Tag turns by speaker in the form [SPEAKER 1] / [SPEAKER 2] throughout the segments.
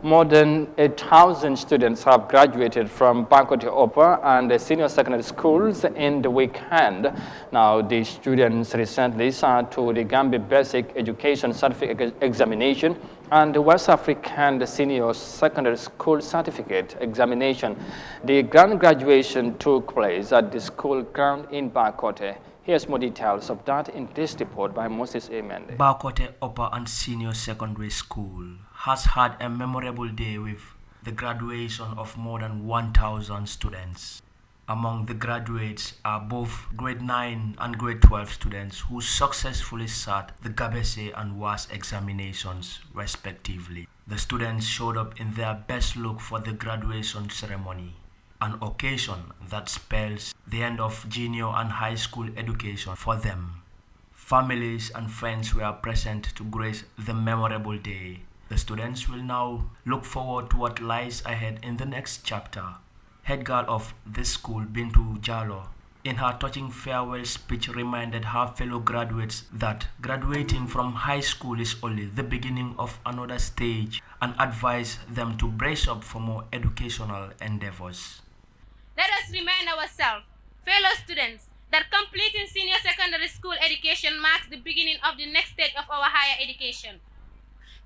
[SPEAKER 1] More than 8,000 students have graduated from Bakoteh Upper and senior secondary schools in the weekend. Now, the students recently sat to the Gambia Basic Education Certificate Examination and the West African Senior Secondary School Certificate Examination. The grand graduation took place at the school ground in Bakoteh. Here's more details of that in this report by Moses Amende.
[SPEAKER 2] Bakoteh Upper and Senior Secondary School has had a memorable day with the graduation of more than 1,000 students. Among the graduates are both grade 9 and grade 12 students who successfully sat the Gabese and WAS examinations respectively. The students showed up in their best look for the graduation ceremony, an occasion that spells the end of junior and high school education for them. Families and friends were present to grace the memorable day. The students will now look forward to what lies ahead in the next chapter. Head girl of this school, Bintu Jallo, in her touching farewell speech reminded her fellow graduates that graduating from high school is only the beginning of another stage and advised them to brace up for more educational endeavors.
[SPEAKER 3] Let us remind ourselves, fellow students, that completing senior secondary school education marks the beginning of the next stage of our higher education.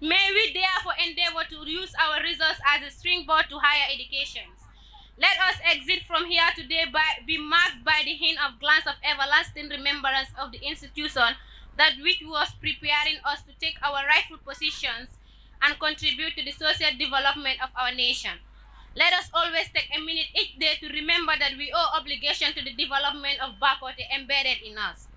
[SPEAKER 3] May we therefore endeavor to use our results as a springboard to higher education. Let us exit from here today be marked by the hint of glance of everlasting remembrance of the institution that which was preparing us to take our rightful positions and contribute to the social development of our nation. Let us always take a minute each day to remember that we owe obligation to the development of Bakoteh embedded in us.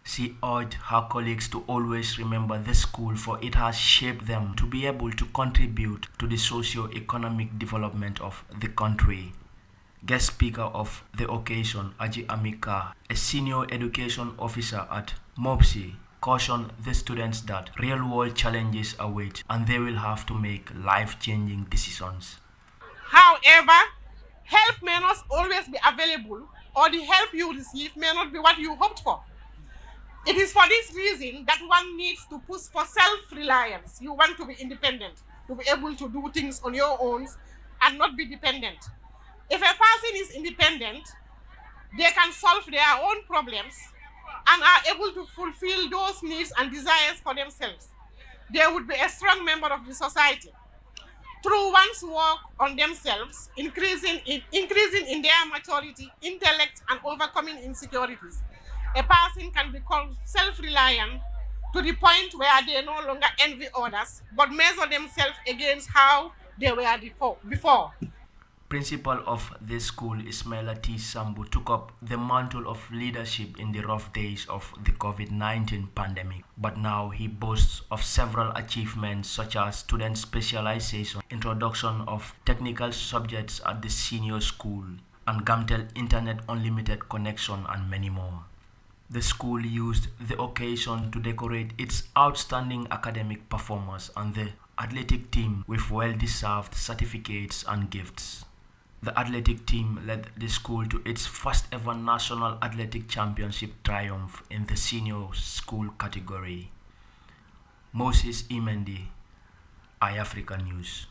[SPEAKER 2] She urged her colleagues to always remember the school, for it has shaped them to be able to contribute to the socio-economic development of the country. Guest speaker of the occasion, Aji Amika, a senior education officer at MOPSI, cautioned the students that real-world challenges await and they will have to make life-changing decisions.
[SPEAKER 4] However, help may not always be available, or the help you receive may not be what you hoped for. It is for this reason that one needs to push for self-reliance. You want to be independent, to be able to do things on your own and not be dependent. If a person is independent, they can solve their own problems and are able to fulfill those needs and desires for themselves. They would be a strong member of the society. Through one's work on themselves, increasing in their maturity, intellect, and overcoming insecurities, a person can become self-reliant to the point where they no longer envy others, but measure themselves against how they were before.
[SPEAKER 2] Principal of this school, Ismaila T. Sambu, took up the mantle of leadership in the rough days of the COVID-19 pandemic, but now he boasts of several achievements such as student specialization, introduction of technical subjects at the senior school, and Gamtel Internet Unlimited connection, and many more. The school used the occasion to decorate its outstanding academic performers and the athletic team with well-deserved certificates and gifts. The athletic team led the school to its first ever National Athletic Championship triumph in the senior school category. Moses Imendi, Eyeafrica News.